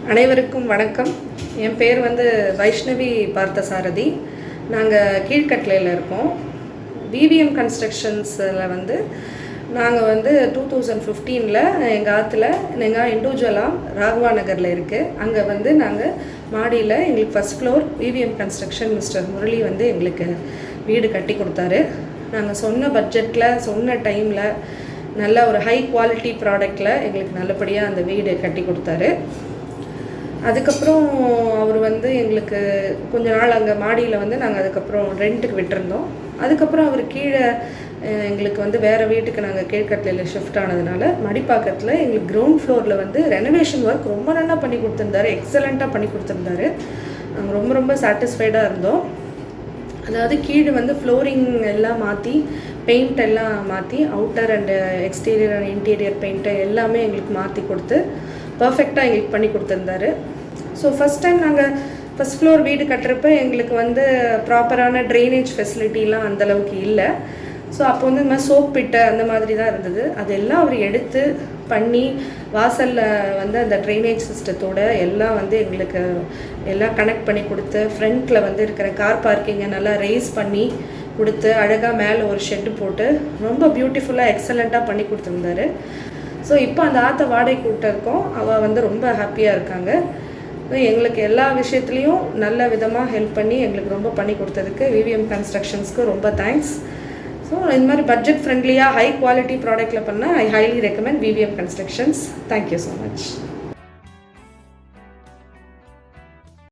அனைவருக்கும் வணக்கம். என் பேர் வைஷ்ணவி பார்த்தசாரதி. நாங்கள் கீழ்கட்டளையில் இருக்கோம். விவிஎம் கன்ஸ்ட்ரக்ஷன்ஸில் நாங்கள் 2015 எங்கள் ஆற்றுல எங்கள் இண்டிவிஜுவலாக ராகவா நகரில் இருக்குது. அங்கே நாங்கள் மாடியில் எங்களுக்கு first floor VVM construction mister Murali எங்களுக்கு வீடு கட்டி கொடுத்தாரு. நாங்கள் சொன்ன பட்ஜெட்டில் சொன்ன டைமில் நல்ல ஒரு ஹை குவாலிட்டி ப்ராடக்டில் எங்களுக்கு நல்லபடியாக அந்த வீடு கட்டி கொடுத்தாரு. அதுக்கப்புறம் அவர் எங்களுக்கு கொஞ்ச நாள் அங்கே மாடியில் நாங்கள் அதுக்கப்புறம் ரெண்ட்டுக்கு விட்டுருந்தோம். அதுக்கப்புறம் அவர் கீழே எங்களுக்கு வேறு வீட்டுக்கு நாங்கள் கீழ்கட்டளையில் ஷிஃப்ட் ஆனதுனால மடிப்பாக்கத்தில் எங்களுக்கு கிரவுண்ட் ஃப்ளோரில் ரெனோவேஷன் ஒர்க் ரொம்ப நல்லா பண்ணி கொடுத்துருந்தாரு. எக்ஸலண்ட்டாக பண்ணி கொடுத்துருந்தாரு. நாங்கள் ரொம்ப ரொம்ப சாட்டிஸ்ஃபைடாக இருந்தோம். அதாவது கீழே ஃப்ளோரிங் எல்லாம் மாற்றி பெயிண்ட் எல்லாம் மாற்றி outer and exterior and interior paint எல்லாமே எங்களுக்கு மாற்றி கொடுத்து பர்ஃபெக்டாக எங்களுக்கு பண்ணி கொடுத்துருந்தாரு. ஸோ ஃபஸ்ட் டைம் நாங்கள் ஃபஸ்ட் ஃப்ளோர் வீடு கட்டுறப்ப எங்களுக்கு ப்ராப்பரான ட்ரைனேஜ் ஃபெசிலிட்டிலாம் அந்தளவுக்கு இல்லை. ஸோ அப்போ இந்த மாதிரி சோப் பிட்டை அந்த மாதிரி தான் இருந்தது. அதெல்லாம் அவர் எடுத்து பண்ணி வாசலில் அந்த ட்ரைனேஜ் சிஸ்டத்தோடு எல்லாம் எங்களுக்கு எல்லாம் கனெக்ட் பண்ணி கொடுத்து ஃப்ரண்ட்டில் இருக்கிற கார் பார்க்கிங்கை நல்லா ரேஸ் பண்ணி கொடுத்து அழகாக மேலே ஒரு ஷெட்டு போட்டு ரொம்ப பியூட்டிஃபுல்லாக எக்ஸலண்ட்டாக பண்ணி கொடுத்துருந்தாரு. ஸோ இப்போ அந்த ஆற்றை வாடகை கூப்பிட்டுருக்கோம். அவள் ரொம்ப ஹாப்பியாக இருக்காங்க. எங்களுக்கு எல்லா விஷயத்துலேயும் நல்ல விதமாக ஹெல்ப் பண்ணி எங்களுக்கு ரொம்ப பண்ணி கொடுத்ததுக்கு விவிஎம் கன்ஸ்ட்ரக்ஷன்ஸ்க்கு ரொம்ப தேங்க்ஸ். ஸோ இந்த மாதிரி பட்ஜெட் ஃப்ரெண்ட்லியாக ஹை குவாலிட்டி ப்ராடக்ட்டில் பண்ணால் ஐ highly recommend VVM constructions. Thank you so much.